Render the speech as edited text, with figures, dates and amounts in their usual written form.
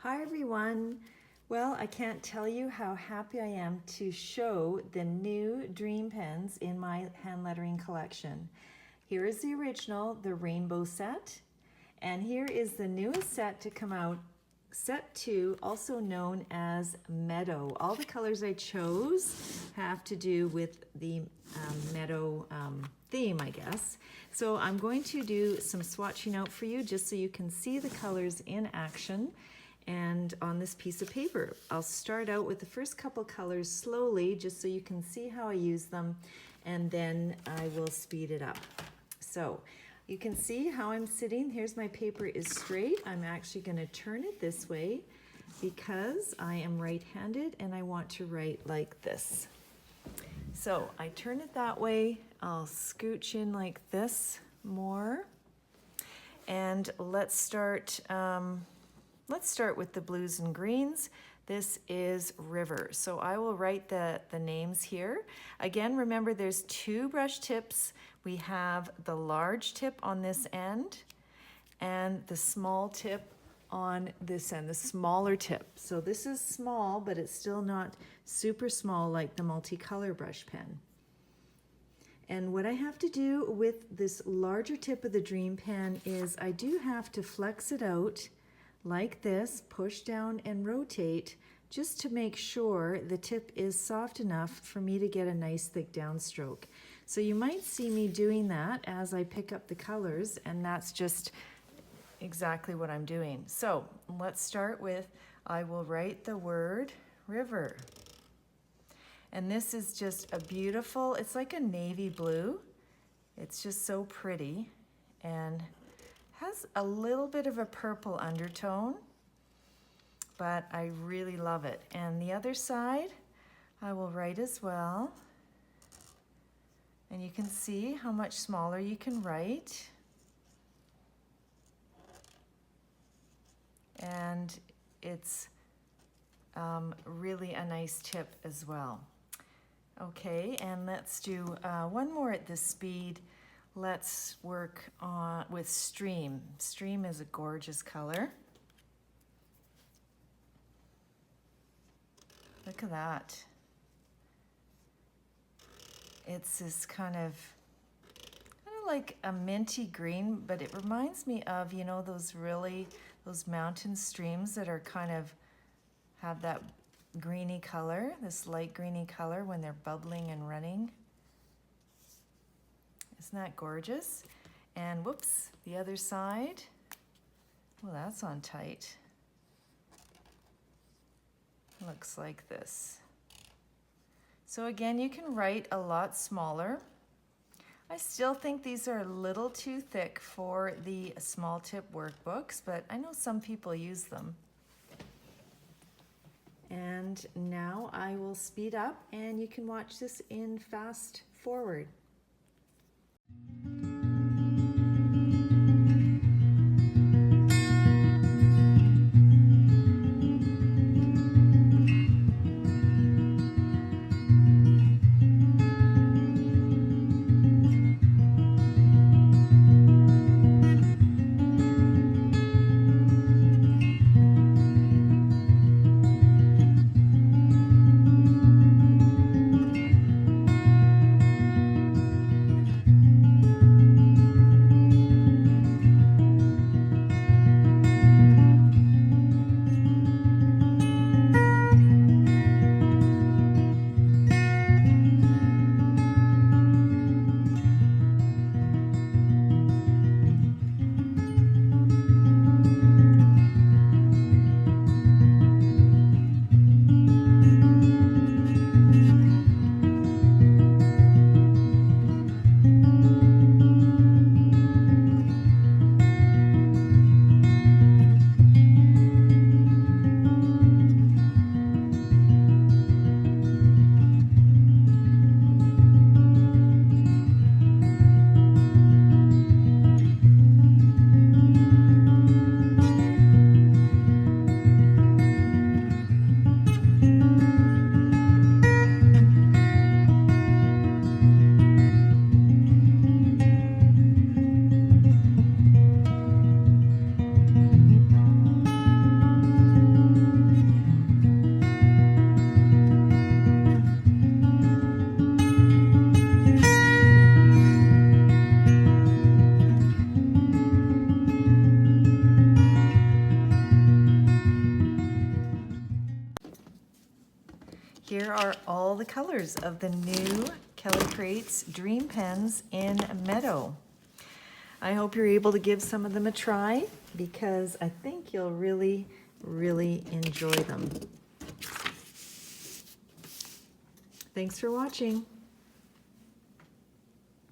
Hi everyone. Well, I can't tell you how happy I am to show the new Dream Pens in my hand lettering collection. Here is the original, the rainbow set, and here is the newest set to come out, set 2, also known as Meadow. All the colors I chose have to do with the Meadow theme, I guess. So I'm going to do some swatching out for you just so you can see the colors in action and on this piece of paper. I'll start out with the first couple colors slowly just so you can see how I use them, and then I will speed it up. So you can see how I'm sitting. Here's my paper is straight. I'm actually going to turn it this way because I am right-handed and I want to write like this. So I turn it that way. I'll scooch in like this more. And let's start with the blues and greens. This is River. So I will write the names here. Again, remember there's 2 brush tips. We have the large tip on this end and the small tip on this end, the smaller tip. So this is small, but it's still not super small like the multicolor brush pen. And what I have to do with this larger tip of the Dream Pen is I do have to flex it out like this, push down and rotate, just to make sure the tip is soft enough for me to get a nice thick downstroke. So you might see me doing that as I pick up the colors, and that's just exactly what I'm doing. So let's start with, I will write the word river. And this is just a beautiful, it's like a navy blue. It's just so pretty and has a little bit of a purple undertone, but I really love it. And the other side, I will write as well. And you can see how much smaller you can write. And it's really a nice tip as well. Okay, and let's do one more at this speed. Let's work on with Stream. Stream is a gorgeous color. Look at that. It's this kind of like a minty green, but it reminds me of, you know, those mountain streams that are kind of have that greeny color, this light greeny color when they're bubbling and running. Isn't that gorgeous? And whoops, the other side. Well, that's on tight. Looks like this. So again, you can write a lot smaller. I still think these are a little too thick for the small tip workbooks, but I know some people use them. And now I will speed up and you can watch this in fast forward. Here are all the colors of the new KellyCreates Dream Pens in Meadow. I hope you're able to give some of them a try because I think you'll really, really enjoy them. Thanks for watching.